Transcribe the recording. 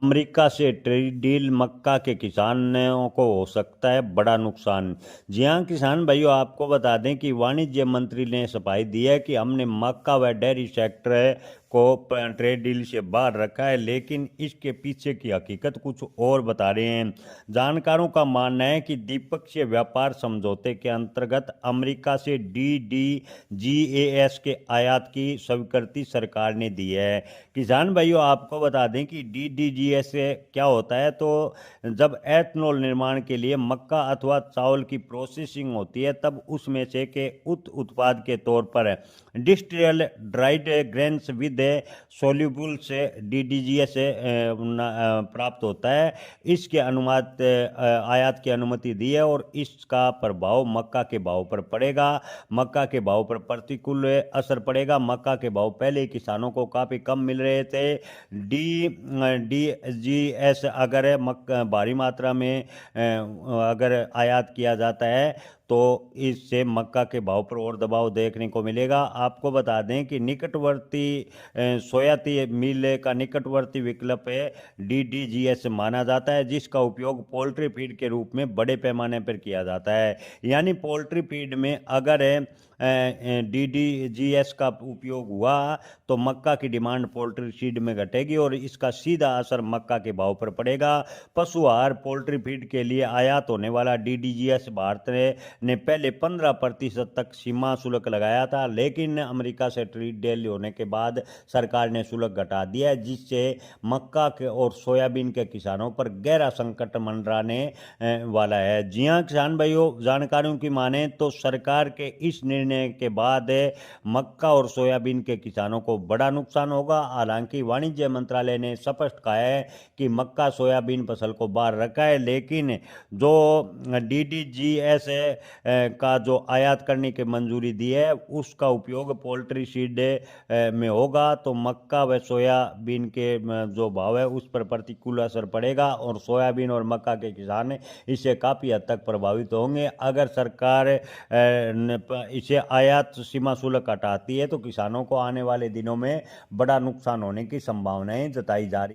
America से trade deal मक्का के किसानों को हो सकता है बड़ा नुकसान। जी हाँ किसान भाइयों, आपको बता दें कि वाणिज्य मंत्री ने सफाई दी है कि हमने मक्का व डेयरी सेक्टर को ट्रेड डील से बाहर रखा है, लेकिन इसके पीछे की हकीकत कुछ और बता रहे हैं। जानकारों का मानना है कि द्विपक्षीय व्यापार समझौते के अंतर्गत अमेरिका से DDGAS के आयात की स्वीकृति सरकार ने दी है। किसान भाइयों, आपको बता दें कि DDGS से क्या होता है, तो जब एथनॉल निर्माण के लिए मक्का अथवा चावल की प्रोसेसिंग होती है, तब उसमें से के उत्पाद के तौर पर distilled dried grains with soluble से DDGS से प्राप्त होता है। इसके अनुमत आयात की अनुमति दी है और इसका प्रभाव मक्का के भाव पर पड़ेगा। मक्का के भाव पर प्रतिकूल असर पड़ेगा। मक्का के भाव पहले किसानों को काफ़ी कम मिल रहे थे। DDGS अगर भारी मात्रा में अगर आयात किया जाता है तो इससे मक्का के भाव पर और दबाव देखने को मिलेगा। आपको बता दें कि निकटवर्ती सोयाती मिल का निकटवर्ती विकल्प है DDGS माना जाता है, जिसका उपयोग पोल्ट्री फीड के रूप में बड़े पैमाने पर किया जाता है। यानी पोल्ट्री फीड में अगर DDGS का उपयोग हुआ तो मक्का की डिमांड पोल्ट्री फीड में घटेगी और इसका सीधा असर मक्का के भाव पर पड़ेगा। पशु आहार पोल्ट्री फीड के लिए आयात होने वाला DDGS भारत ने पहले 15% तक सीमा शुल्क लगाया था, लेकिन अमेरिका से ट्रेड डील होने के बाद सरकार ने शुल्क घटा दिया है, जिससे मक्का के और सोयाबीन के किसानों पर गहरा संकट मंडराने वाला है। जी हाँ किसान भाइयों, जानकारियों की माने तो सरकार के इस निर्णय के बाद मक्का और सोयाबीन के किसानों को बड़ा नुकसान होगा। हालांकि वाणिज्य मंत्रालय ने स्पष्ट कहा है कि मक्का सोयाबीन फसल को बाहर रखा है, लेकिन जो DDGS का जो आयात करने की मंजूरी दी है उसका उपयोग पोल्ट्री फीड में होगा, तो मक्का व सोयाबीन के जो भाव है उस पर प्रतिकूल असर पड़ेगा और सोयाबीन और मक्का के किसान इससे काफ़ी हद तक प्रभावित होंगे। अगर सरकार इसे आयात सीमा शुल्क हटाती है तो किसानों को आने वाले दिनों में बड़ा नुकसान होने की संभावनाएं जताई जा रही।